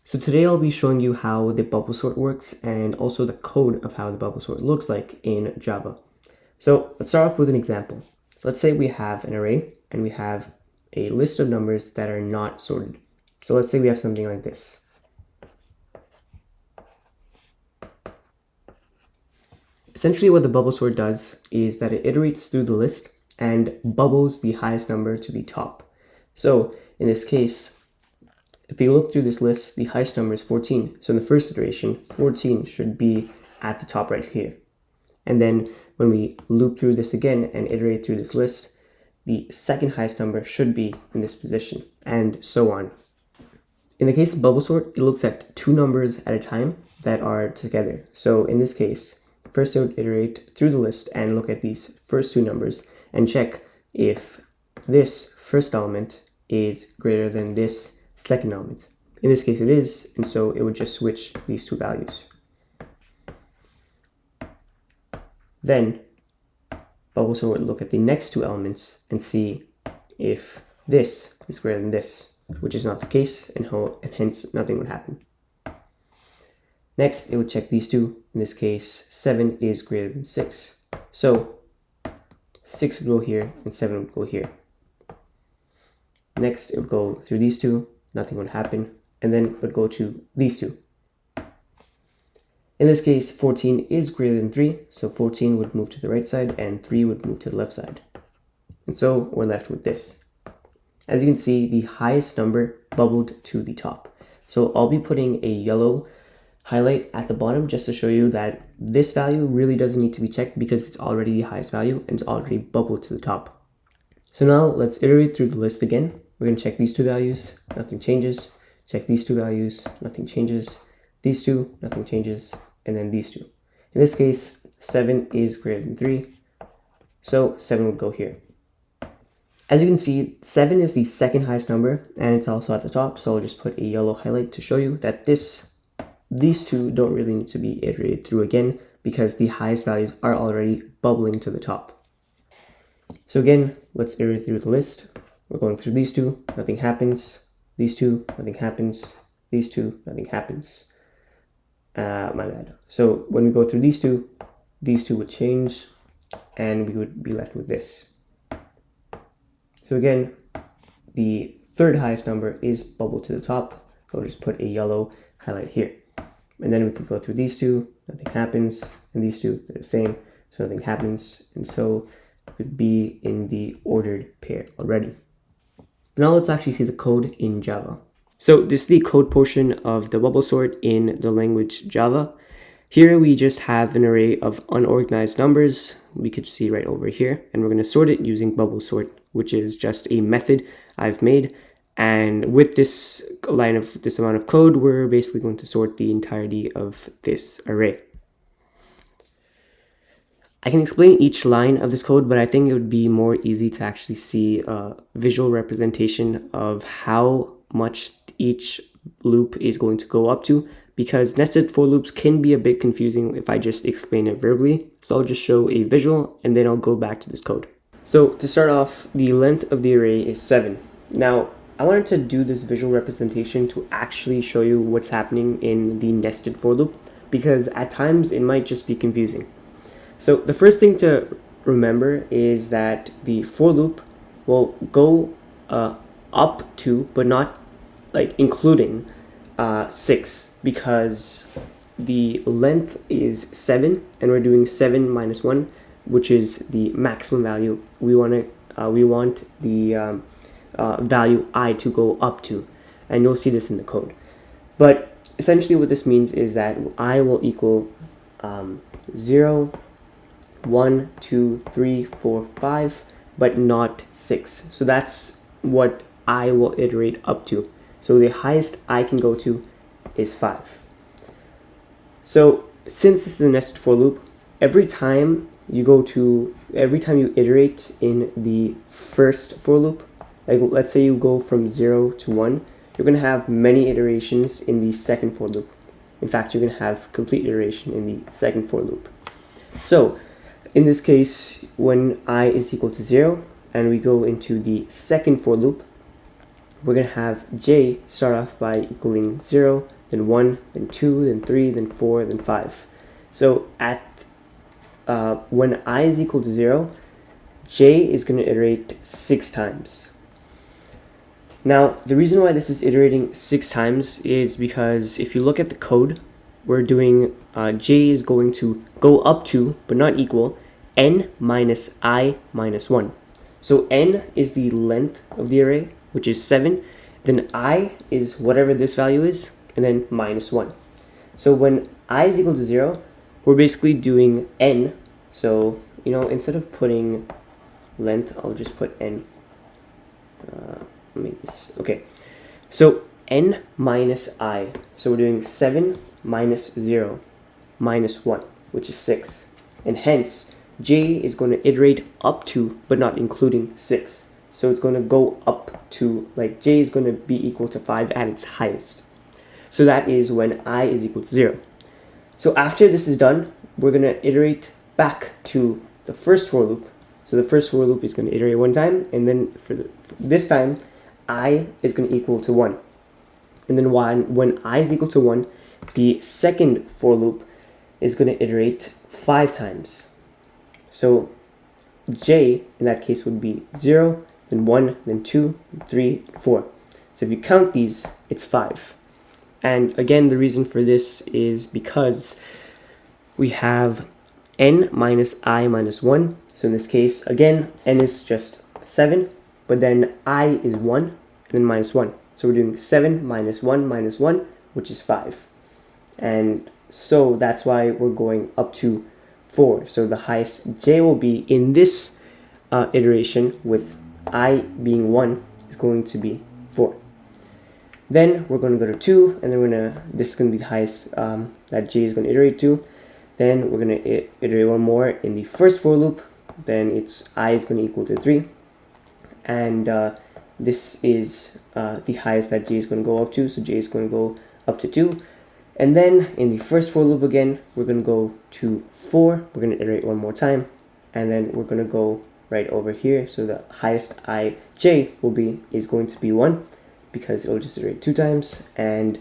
So today I'll be showing you how the bubble sort works and also the code of how the bubble sort looks like in Java. So let's start off with an example. Let's say we have an array and we have a list of numbers that are not sorted. So let's say we have something like this. Essentially what the bubble sort does is that it iterates through the list and bubbles the highest number to the top. So in this case, if you look through this list, the highest number is 14. So in the first iteration, 14 should be at the top right here. And then when we loop through this again and iterate through this list, the second highest number should be in this position, and so on. In the case of bubble sort, it looks at two numbers at a time that are together. So in this case, first it would iterate through the list and look at these first two numbers and check if this first element is greater than this second element. In this case it is, and so it would just switch these two values. Then bubble sort would look at the next two elements and see if this is greater than this, which is not the case, and hence nothing would happen. Next, it would check these two. In this case, 7 is greater than 6. So 6 would go here and 7 would go here. Next, it would go through these two, nothing would happen, and then it would go to these two. In this case, 14 is greater than 3, so 14 would move to the right side and 3 would move to the left side. And so we're left with this. As you can see, the highest number bubbled to the top. So I'll be putting a yellow highlight at the bottom just to show you that this value really doesn't need to be checked because it's already the highest value and it's already bubbled to the top. So now let's iterate through the list again. We're going to check these two values, nothing changes. Check these two values, nothing changes. These two, nothing changes. And then these two. In this case, 7 is greater than 3. So 7 would go here. As you can see, 7 is the second highest number and it's also at the top. So I'll just put a yellow highlight to show you that these two don't really need to be iterated through again because the highest values are already bubbling to the top. So again, let's iterate through the list. We're going through these two, nothing happens. These two, nothing happens. These two, nothing happens. My bad. So when we go through these two would change and we would be left with this. So again, the third highest number is bubbled to the top. So I'll just put a yellow highlight here. And then we could go through these two, nothing happens. And these two, they're the same, so nothing happens. And so it would be in the ordered pair already. Now let's actually see the code in Java. So this is the code portion of the bubble sort in the language Java. Here we just have an array of unorganized numbers. We could see right over here, and we're going to sort it using bubble sort, which is just a method I've made. And with this amount of code, we're basically going to sort the entirety of this array. I can explain each line of this code, but I think it would be more easy to actually see a visual representation of how much each loop is going to go up to, because nested for loops can be a bit confusing if I just explain it verbally. So I'll just show a visual and then I'll go back to this code. So to start off, the length of the array is 7. Now, I wanted to do this visual representation to actually show you what's happening in the nested for loop, because at times it might just be confusing. So the first thing to remember is that the for loop will go up to, but not like including 6, because the length is 7 and we're doing 7 minus 1, which is the maximum value we want the value I to go up to, and you'll see this in the code. But essentially what this means is that I will equal 0, 1, 2, 3, 4, 5, but not 6. So that's what I will iterate up to. So the highest I can go to is 5. So since this is a nested for loop, every time you iterate in the first for loop, like let's say you go from 0 to 1, you're going to have many iterations in the second for loop. In fact, you're going to have complete iteration in the second for loop. So in this case, when I is equal to 0 and we go into the second for loop, we're going to have j start off by equaling 0 then 1, then 2, then 3, then 4, then 5. So at when I is equal to 0, j is going to iterate 6 times. Now, the reason why this is iterating 6 times is because if you look at the code, we're doing j is going to go up to, but not equal, n minus I minus 1. So n is the length of the array, which is 7. Then I is whatever this value is, and then minus 1. So when I is equal to 0, we're basically doing n. So, instead of putting length, I'll just put n. Make this, okay. So n minus I. So we're doing 7 minus 0 minus 1, which is 6. And hence, j is going to iterate up to, but not including 6. So it's going to go up to, like, j is going to be equal to 5 at its highest. So that is when I is equal to 0. So after this is done, we're going to iterate back to the first for loop. So the first for loop is going to iterate one time, and then for this time, I is going to equal to 1. And then when I is equal to 1, the second for loop is going to iterate 5 times. So j in that case would be 0, then 1, then 2, then 3, 4. So if you count these, it's 5. And again, the reason for this is because we have n minus I minus 1. So in this case, again, n is just 7, but then I is 1, and then minus 1. So we're doing 7 minus 1, which is 5. And so that's why we're going up to 4. So the highest j will be in this iteration with I being 1 is going to be 4. Then we're going to go to 2, and then this is going to be the highest that j is going to iterate to. Then we're going to iterate one more in the first for loop. Then it's I is going to equal to 3. And this is the highest that j is going to go up to. So j is going to go up to 2. And then in the first for loop again, we're going to go to 4. We're going to iterate one more time. And then we're going to go right over here. So the highest ij is going to be 1, because it'll just iterate 2 times. And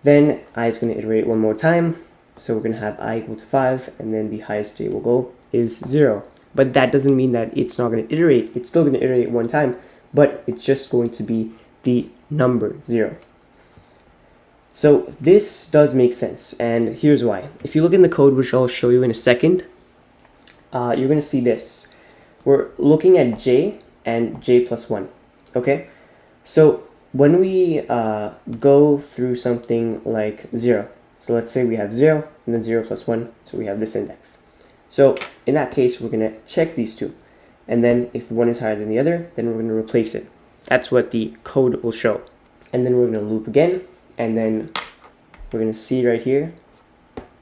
then I is going to iterate one more time. So we're going to have I equal to 5, and then the highest j will go is 0. But that doesn't mean that it's not going to iterate. It's still going to iterate one time, but it's just going to be the number 0. So this does make sense, and here's why. If you look in the code, which I'll show you in a second, you're going to see this. We're looking at j and j plus 1, okay? So when we go through something like 0, so let's say we have 0 and then 0 plus 1, so we have this index. So in that case, we're going to check these two. And then if one is higher than the other, then we're going to replace it. That's what the code will show. And then we're going to loop again. And then we're going to see right here,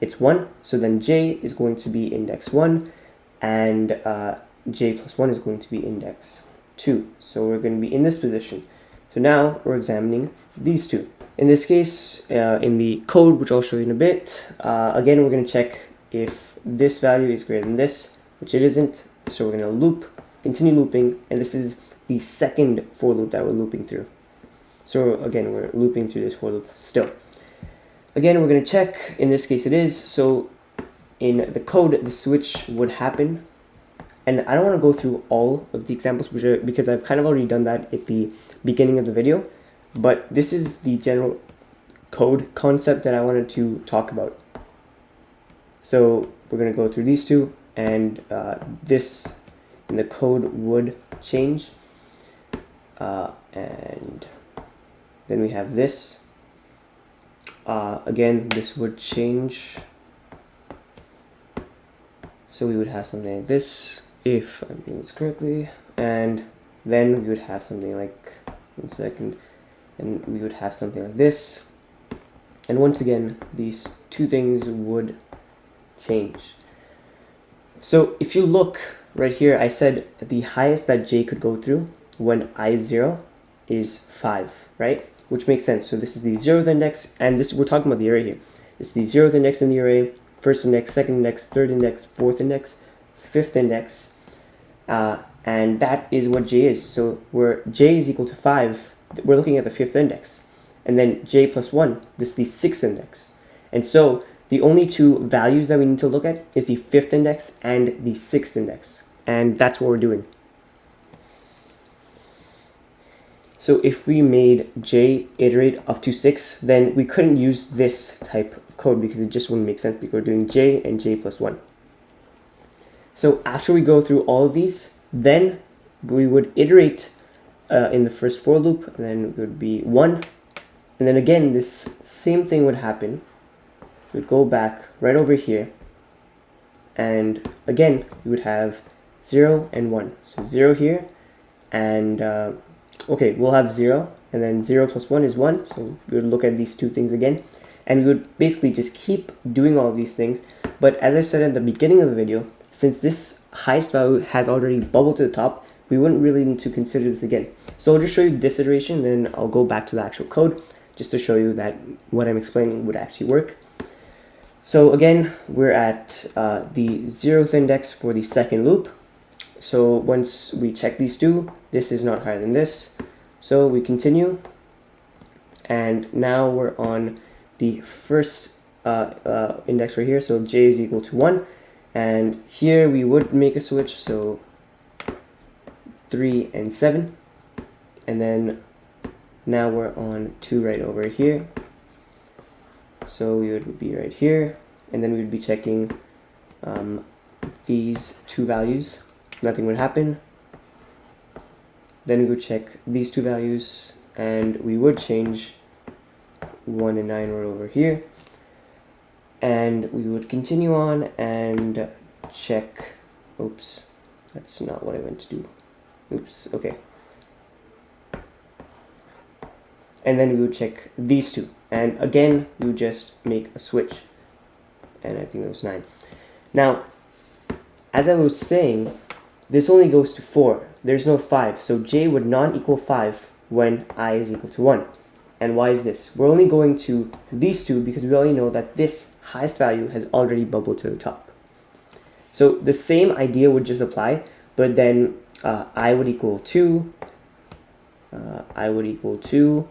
it's 1. So then j is going to be index 1. And j plus 1 is going to be index 2. So we're going to be in this position. So now we're examining these two. In this case, in the code, which I'll show you in a bit, again, we're going to check if this value is greater than this, which it isn't. So we're going to loop, continue looping, and this is the second for loop that we're looping through. So again, we're looping through this for loop still. Again, we're going to check. In this case, it is. So in the code, the switch would happen. And I don't want to go through all of the examples because I've kind of already done that at the beginning of the video. But this is the general code concept that I wanted to talk about. So we're going to go through these two, and this in the code would change. And then we have this. Again, this would change. So we would have something like this, if I'm doing this correctly. And then we would have something like, one second, and we would have something like this. And once again, these two things would change. So if you look right here, I said the highest that j could go through when I is 0 is 5, right? Which makes sense. So this is the 0th index, and this we're talking about the array here. This is the 0th index in the array, first index, second index, third index, fourth index, fifth index, and that is what j is. So where j is equal to 5, we're looking at the 5th index. and then j plus 1, this is the 6th index. And so the only two values that we need to look at is the 5th index and the 6th index. And that's what we're doing. So if we made j iterate up to 6, then we couldn't use this type of code because it just wouldn't make sense because we're doing j and j plus 1. So after we go through all of these, then we would iterate in the first for loop, and then it would be 1. And then again, this same thing would happen. We'd go back right over here, and again, we would have 0 and 1. So 0 here, and okay, we'll have 0, and then 0 plus 1 is 1, so we would look at these two things again, and we would basically just keep doing all these things. But as I said at the beginning of the video, since this highest value has already bubbled to the top, we wouldn't really need to consider this again. So I'll just show you this iteration, then I'll go back to the actual code, just to show you that what I'm explaining would actually work. So again, we're at the 0th index for the second loop. So once we check these two, this is not higher than this. So we continue, and now we're on the first index right here. So j is equal to 1, and here we would make a switch, so 3 and 7, and then now we're on 2 right over here. So we would be right here, and then we would be checking these two values. Nothing would happen. Then we would check these two values, and we would change 1 and 9 right over here. And we would continue on and check, oops, that's not what I meant to do. Oops, okay. And then we would check these two. And again, we would just make a switch. And I think that was 9. Now, as I was saying, this only goes to 4. There's no 5. So j would not equal 5 when I is equal to 1. And why is this? We're only going to these two because we already know that this highest value has already bubbled to the top. So the same idea would just apply, but then I would equal 2, I would equal 2,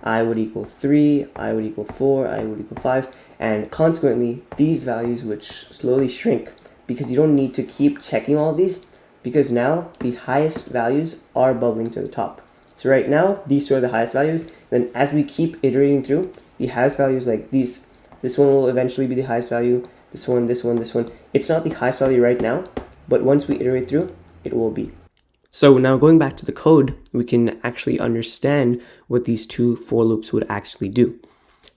I would equal 3, I would equal 4, I would equal 5, and consequently these values would slowly shrink because you don't need to keep checking all these because now the highest values are bubbling to the top. So right now these two are the highest values. Then as we keep iterating through, the highest values like these, this one will eventually be the highest value, this one, this one, this one. It's not the highest value right now, but once we iterate through, it will be. So now going back to the code, we can actually understand what these two for loops would actually do.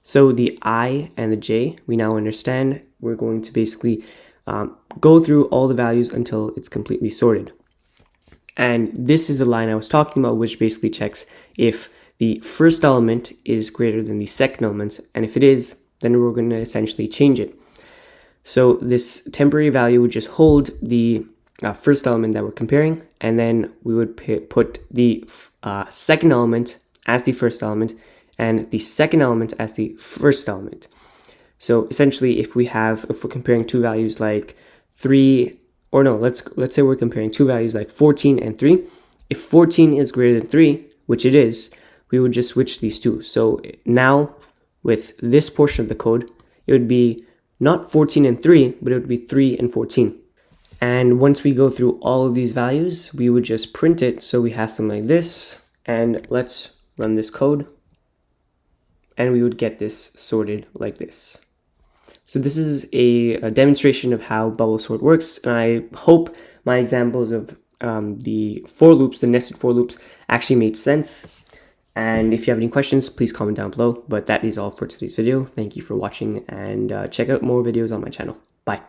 So the I and the j, we now understand. We're going to basically go through all the values until it's completely sorted. And this is the line I was talking about, which basically checks if the first element is greater than the second element, and if it is, then we're going to essentially change it. So this temporary value would just hold the first element that we're comparing, and then we would put the second element as the first element and the second element as the first element. So essentially, if we're comparing two values like 3, or no, let's say we're comparing two values like 14 and 3. If 14 is greater than 3, which it is, we would just switch these two. So now with this portion of the code, it would be not 14 and 3, but it would be 3 and 14. And once we go through all of these values, we would just print it. So we have something like this, and let's run this code, and we would get this sorted like this. So this is a demonstration of how bubble sort works, and I hope my examples of the for loops, the nested for loops, actually made sense. And if you have any questions, please comment down below. But that is all for today's video. Thank you for watching, and check out more videos on my channel. Bye.